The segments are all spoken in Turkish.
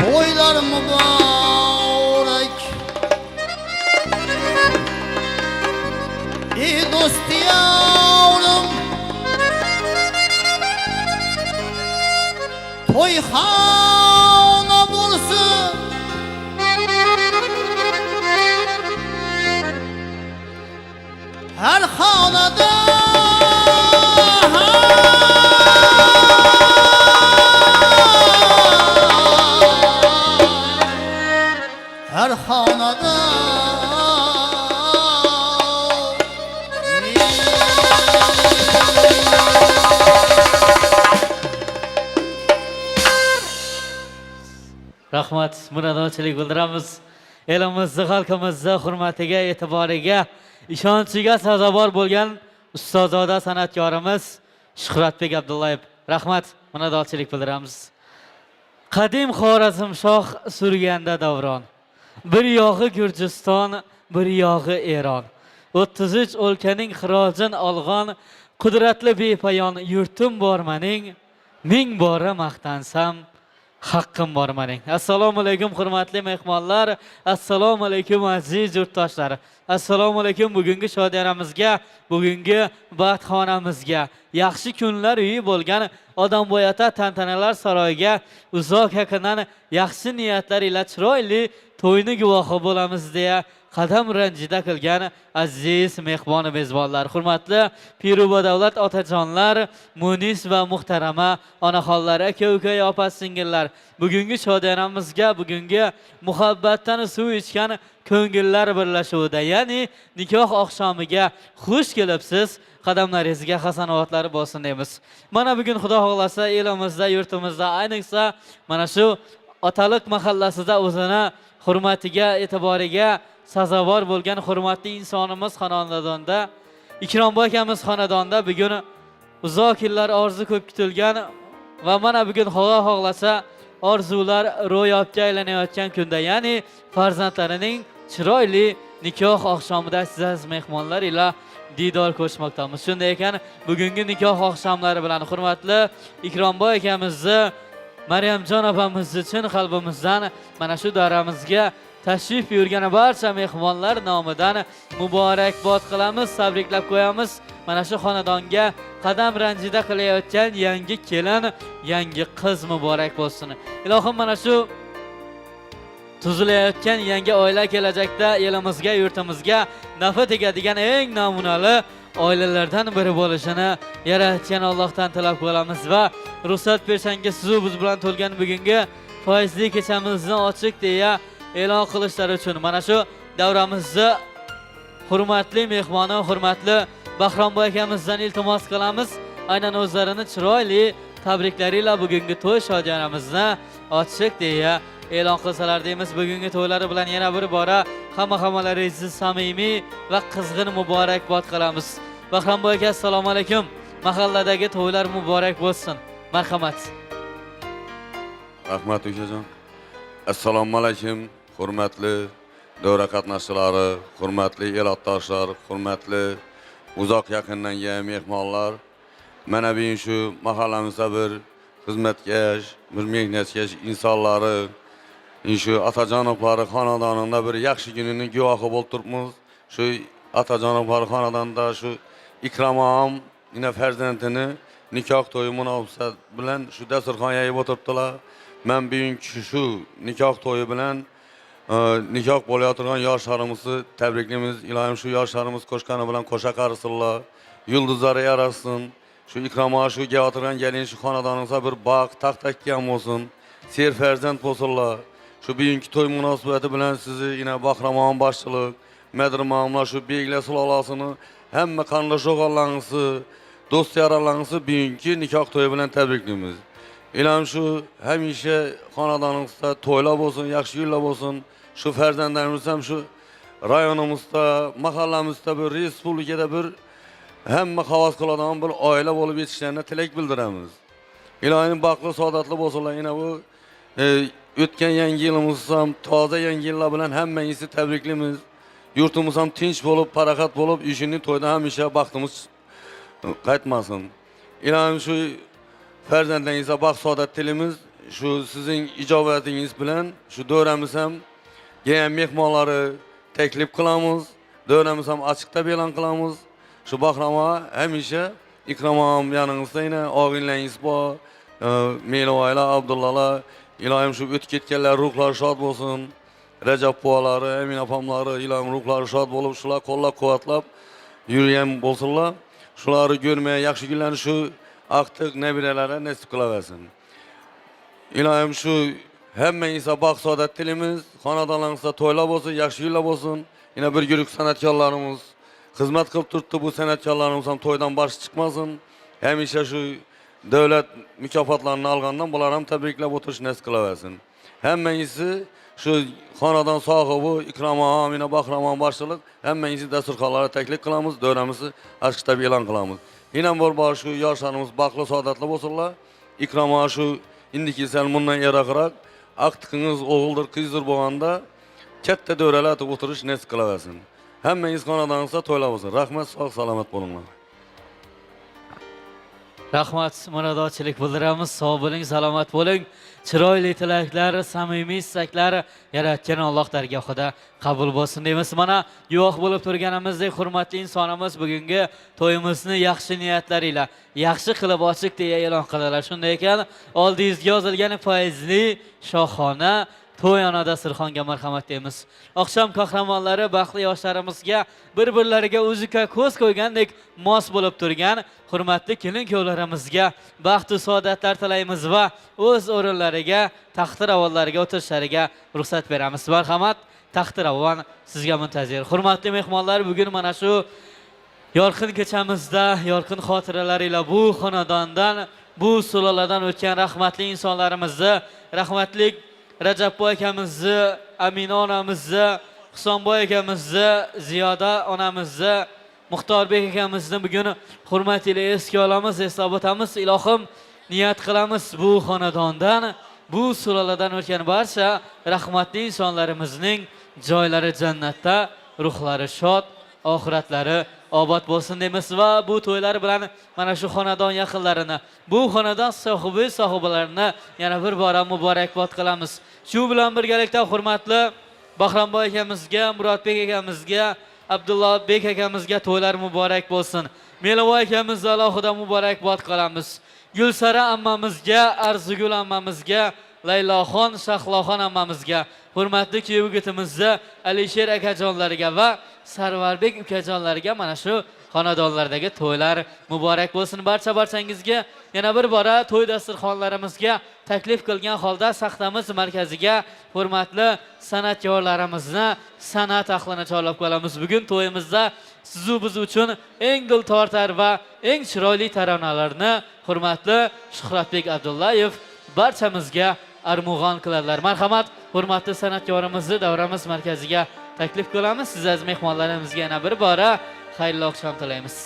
Toylar mübarek dost yavrum toyxona bo'lsin her xonada her xonada rahmat, minnatdorchilik bildiramiz. Elimizni, xalqimizni hurmatiga, e'tiboriga, ishonchiga sazovor bo'lgan ustozoda san'atkorimiz Shuhratbek Abdullayev. Rahmat, minnatdorchilik bildiramiz. Qadim Xorazmshoh surganda davron. Bir yog'i Gurjiston, bir yog'i Eron. 33 o'lkaning xirojin olg'on, qudratli bepayon yurtim bor mening, ming bora maqtansam haqqim bor mening. Assalomu alaykum hurmatli mehmonlar, assalomu alaykum aziz yurtdoshlar. Assalomu alaykum bugungi shodiyaramizga, bugungi baxtxonamizga, yaxshi kunlar uyi bo'lgan Odamboyata tantanalar saroyiga uzoq yaqindan yaxshi niyatlar ila chiroyli to'yni guvohi bo'lamiz deya qadam ranjida qilgan aziz mehmon mezbonlar, hurmatli Piruba davlat otajonlar, munis va muhtarama onaxonlar, aka-uka, opa-singillar, bugungi shodiyaramizga, bugungi muhabbatdan suv ichgan ko'ngillar birlashuvida, ya'ni nikoh oqshomiga xush kelibsiz. Qadamlaringizga hasanovatlar bo'lsin deymiz. Mana bugun Xudo xohlasa elimizda, yurtimizda, ayniqsa mana shu otaliq mahallasida o'zini hurmatiga, e'tiboriga sazovor bo'lgan hurmatli insonimiz xonadonida, Ikromboy akamiz xonadonida bugun uzoq yillar orzu ko'p kutilgan va mana bugun Xudo xohlasa orzular ro'yobga aylanayotgan kunda, ya'ni farzandlarining chiroyli nikoh oqshomida siz mehmonlar ila didor ko'rishmoqdamiz. Shunday ekan, bugungi nikoh oqshomlari bilan hurmatli Ikromboy akamizni, Maryamjon opamizni chin qalbimizdan mana shu daramizga tashrif buyurgan barcha mehmonlar nomidan muborakbod qilamiz, tabriklab qo'yamiz. Mana shu xonadonga qadam ranjida qilayotgan yangi kelin, yangi qiz muborak bo'lsin. Ilohim mana shu tuzilayotgan yangi oila kelajakda elimizga, yurtimizga nafa tegadigan eng namunali oilalardan biri bo'lishini yaratgan Allohdan tilab qolamiz va ruxsat bersangiz siz biz bilan to'lgan bugungi foizli kechamizni ochiq deya e'lon qilishlari uchun mana shu davramizni hurmatli mehmoni, hurmatli Bahronboy akamizdan iltimos qilamiz. Aynan o'zlarini chiroyli tabriklari bilan bugungi to'y shodiyanamizni ochiq deya e'lon qilsalar deymiz. Bugungi to'ylari bilan yana bir bora hammalaringizni samimiy va qizg'in muborakbod qilamiz. Bahronboy aka, assalomu alaykum. Mahalladagi to'ylar muborak bo'lsin. Marhamat. Rahmat ukajon. Assalomu alaykum, hurmatli davra qatnashchilari, hurmatli elotdoshlar, hurmatli uzoq yaqindan kelgan mehmonlar. Mana bu shu mahallamizda bir xizmatkash, bir mehnatkash insonlari, shu otajonovlari xonadonida bir yaxshi kunini guvohi bo'lib turibmiz. Shu otajonovlari xonadonida shu Ikromom ina farzandini nikoh to'yi munosabat bilan shu dasturxon yayib o'tiribdilar. Men bugungi shu nikoh to'yi bilan nikoh bo'layotgan yoshlarimizni tabriklaymiz. Ilohim shu yoshlarimiz qo'shqani bilan qo'sha qarisinlar, yulduzlari yarashsin. Shu Ikromga shu kelgan gelin shu xonadoningizga bir baxt, taxt takkan bo'lsin. Ser farzand bo'lsinlar. Shu bugungi to'y munosabati bilan sizni ina Bahramon boshchilik, Madirmamlar shu Beglar sulolasini hamma qarindosh o'g'illarimizni, do'st yaralaringizni bugungi nikoh to'yi bilan tabriklaymiz. Ilohim shu hamisha xonadoningizda to'ylar bo'lsin, yaxshi yillar bo'lsin. Shu farzandlarimiz ham shu rayonimizda, mahallamizda, bir respublikada bir hamma havas qiladigan bir oila bo'lib yetishlarini tilak bildiramiz. Ilohim baxtli, saodatli bo'lsinlar. Yana bu o'tgan yangi yilimiz ham toza yangi yillar bilan hammangizni tabriklaymiz. Yurtimiz ham tinch bo'lib, paraxat bo'lib, ishini to'yda hamisha baxtimiz qaytmasin. Ilohim shu farzandlaringizga baxt, saodat tilaymiz. şu sizin ijobatingiz bilan şu dövremiz ham gelen mehmonlari teklif qilamiz. Dövremiz ham açıkta e'lon qilamiz. Şu bahrama hamisha ikramam yaningizda yana og'inlaringiz bor. Meloylar, Abdullalar, ilohim şu o'tib ketganlar ruhlari shod bo'lsin. Rajab bolalari, Emin opamlari, ilohim ruhlari shod bo'lib, shular qo'llab-quvvatlab yurgan bo'lsinlar. Shularni ko'rmay yaxshi kunlarni shu aqtiq nabiralari nasib qilaversin. İlohim şu hammangizga baxt saodat tilimiz, xonadonlaringizda to'ylar bo'lsin, yaxshi kunlar bo'lsin. Yine bir guruh san'atkorlarimiz xizmat qilib turibdi. Bu san'atkorlarimiz ham to'ydan bosh chiqmasin. Hamisha shu davlat mukofotlarini olgandan bular ham tabriklab o'tirish nasib qilaversin. Hammangizni shu xonadon sohibi Ikromon, Amina Bahramon boshliq hammangizni dasturxonlarga taklif qilamiz, davramizni ochqida e'lon qilamiz. Yine bor shu yoshlarimiz baxtli saodatli bo'lsinlar. Ikromon shu indiki sen bundan yaraqırak aqtiqingiz o'g'ildir, qizdir bo'lganda katta davralarda o'tirish nasib qilaversin. Hammangiz xonadoningizda to'ylar bo'lsin. Rahmat, sog' salomat bo'linglar. Rahmat, minnatdorchilik bildiramiz. Sog' bo'ling, salomat bo'ling. Chiroyli tilaklar, samimiy istaklar yaratgan Alloh dargohida qabul bo'lsin deymiz. Mana guvoh bo'lib turganimizdek, hurmatli insonimiz bugungi to'yimizni yaxshi niyatlar ila yaxshi qilib ochiq deya e'lon qildilar. Shunday ekan, oldingizga yozilgan foizli shohona to'yona dasturxonga marhamat deymiz. Oqshom qahramonlari baxtli yoshlarimizga bir-birlariga o'ziga ko'z qo'ygandek mos bo'lib turgan hurmatli kelin-kuyovlarimizga baxt va saodatlar tilaymiz va o'z o'rinlariga, taxti ravonlariga o'tirishlariga ruxsat beramiz. Marhamat, taxti ravon sizga muntazir. Hurmatli mehmonlar, bugun mana shu yorqin kechamizda yorqin xotiralar ila bu xonadondan, bu suloladan o'tgan rahmatli insonlarimizni, rahmatli Rajabboy akamizni, Amina onamizni, Husanboy akamizni, Ziyoda onamizni, Muxtorbek akamizni bugun hurmat ila esga olamiz, eslab o'tamiz. Ilohim niyat qilamiz bu xonadondan, bu suloladan o'tgan barcha rahmatli insonlarimizning joylari jannatda, ruhlari shod, oxiratlari obod bo'lsin deymiz va bu to'ylar bilan mana shu xonadon yaqinlarini, bu xonadon sohibalarini yana bir bora muborakbod qilamiz. Shu bilan birgalikda hurmatli Bahramboy akamizga, Murodbek akamizga, Abdullobek akamizga to'ylar muborak bo'lsin. Melovoy akamizga alohida muborakbod qilamiz. Gulsara ammamizga, Arzugul ammamizga, Layloxon, Shahloxon ammamizga, hurmatli kuyovgitimizni Alisher akajonlariga va Sarvarbek ukajonlariga mana shu xonadonlardagi to'ylar muborak bo'lsin. Barchangizga yana bir bora to'y dasturxonlarimizga taklif qilgan holda saxtamiz markaziga hurmatli san'atkorlarimizni, san'at ahlini chorlab qolamiz. Bugun to'yimizda siz biz uchun eng dil tortar va eng chiroyli taronalarni hurmatli Shuhratbek Abdullayev barchamizga armug'on qiladilar. Marhamat, hurmatli san'atkorimizni davramiz markaziga taklif qilamiz. Siz aziz mehmonlarimizga yana bir bora xayrli oqshom tilaymiz.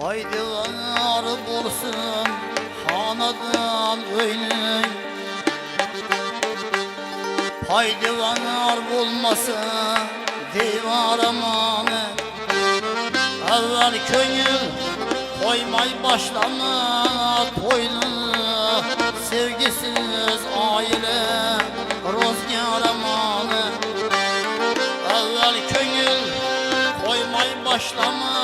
Faydalar bulsun hanadan öyle, faydalar bulmasın divar amanı. Evvel köyül koymay başlama toylu, sevgisiz aile rozgar amanı. Evvel köyül koymay başlama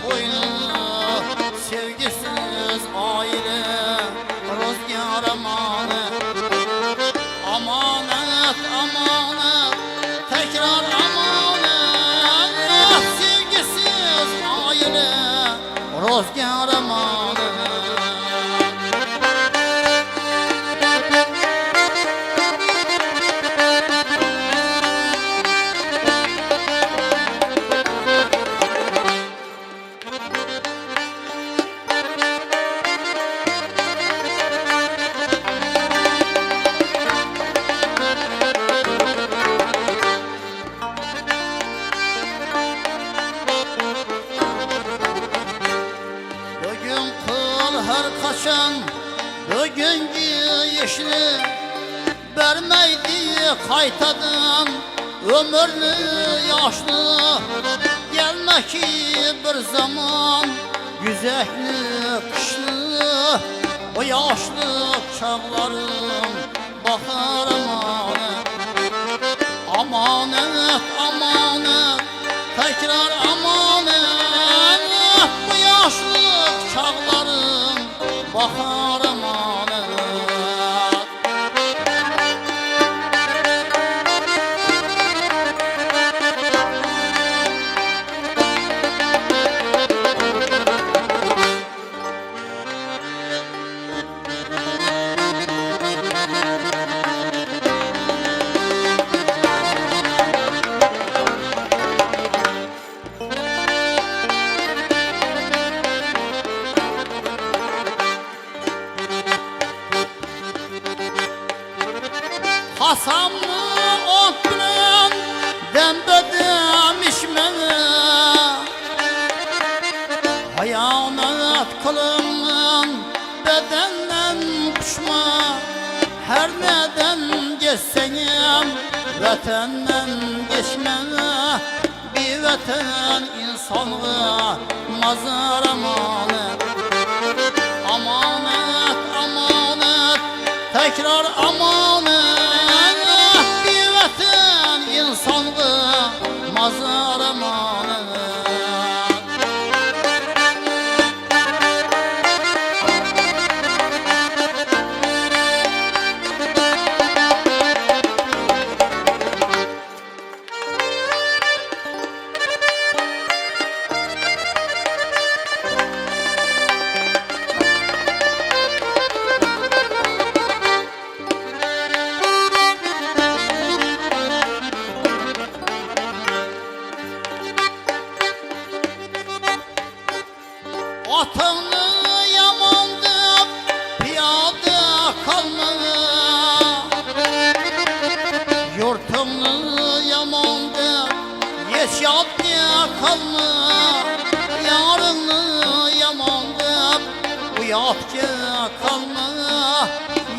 toylu, sevgisiz aile rozgar amanı. Amanet amanet tekrar rozgar amanet. Bugün kıl her kaçan bugünkü yeşili vermeydi kaytadan ömürlü yaşlı gelme ki bir zaman güzelli kışlı o yaşlı çağlarım bakar amanet amanet amanet tekrar amanet bu yaşlı çağlarım bakar amanet. Hasamlı ot bilen dembedim içmene hayanet kılıngan bedenden düşme her neden geçsem vatenden geçmene bir vatan insanlığa mazar amanet amanet amanet tekrar amanet bir vatan insanlığa mazar amanet. Atını yamandı piyade kalma yurtını yamandı yaşat kalma yarını yamandı uyat kalma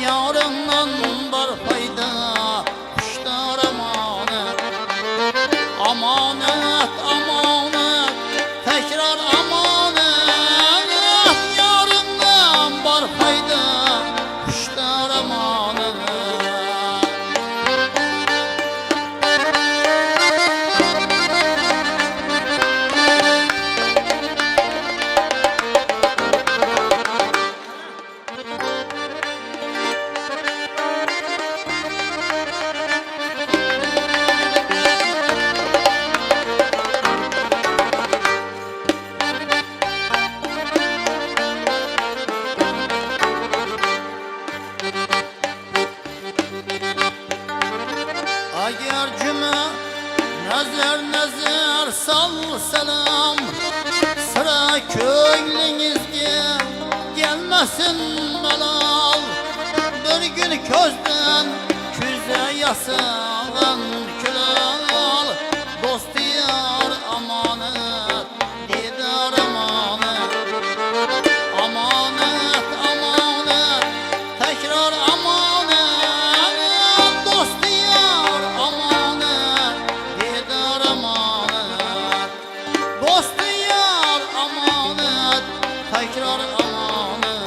yarından var fayda kuşlar amanet amanet amanet tekrar amanet yarından var fayda kuşlar amanet. Agar cuma nazar nazar sal selam sıra ko'nglingizga gelmesin malal bir gün ko'zdan ko'za yasagan kulal do'st yar amanet didar amanet amanet amanet tekrar amanet do'st yar amanet didar amanet do'st yar amanet tekrar amanet.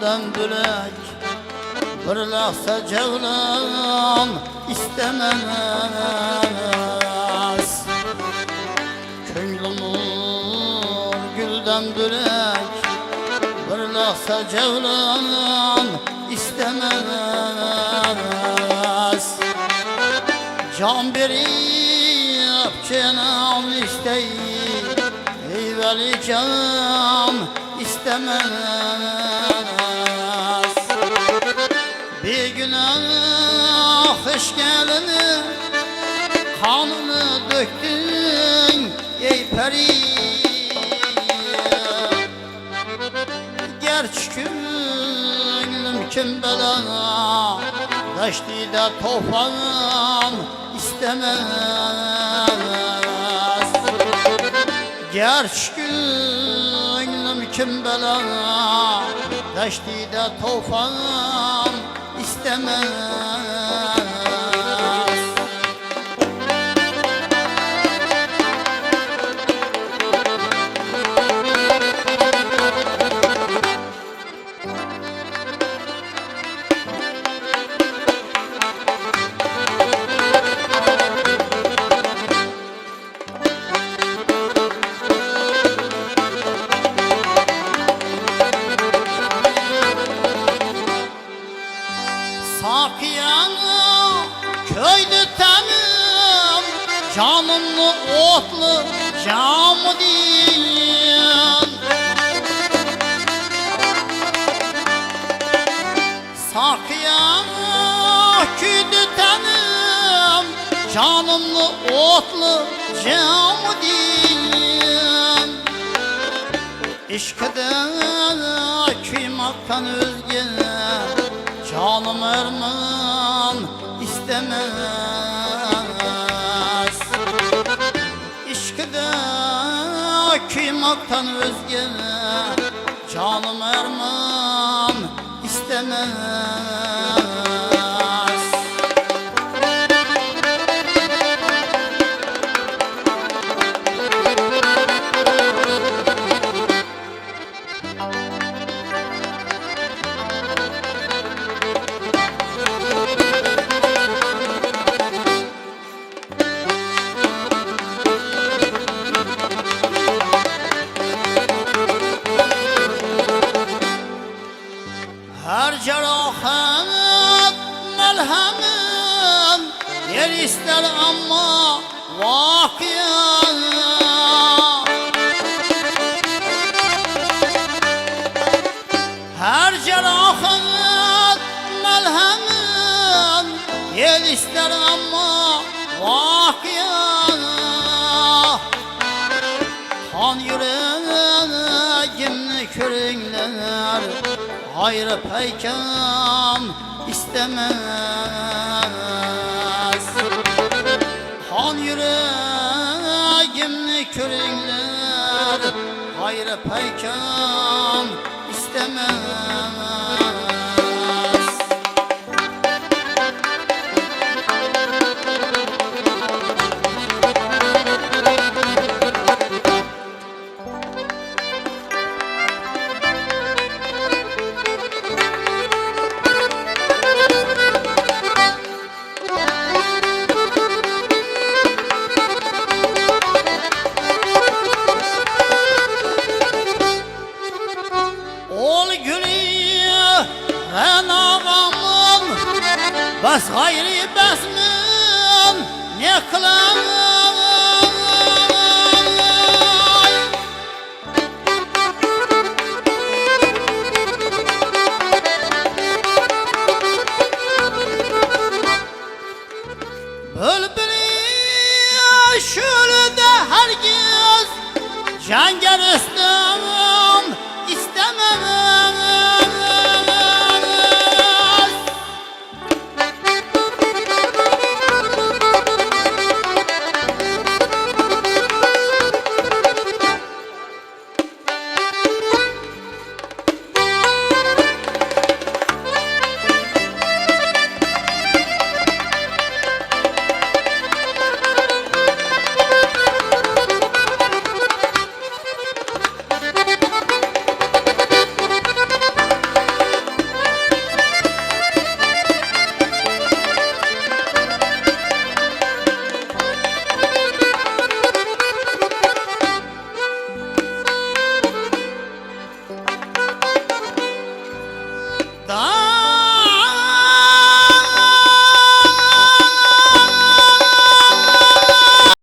gülden bülek bir lahza cevlan istemez. Könglimur gülden bülek bir lahza cevlan istemez. Can verip cenan isteyip eyveli can istemez. Bir günah iş gelini kanını döktün ey peri. Gerçi gönlüm kim belana Daştida tofan istemez. Gerçi gönlüm kim belana Daştida tofan istemez. Sakiyanı köyde tanım canımlı otlu camı din. Sakiyanı köyde tanım canımlı otlu camı din. İşkıda kıymaktan özge canım erman istemez. İşkıda kıymaktan özge canım erman istemez. Her cerahat melhemin yer ister ama vakıya. Her cerahat melhemin yer ister ama vakıya. Han yüreğimni körünler hayrı peykan istemez. Han yüreğimni körünler hayrı peykan istemez. Bas gayri besmin ne kıl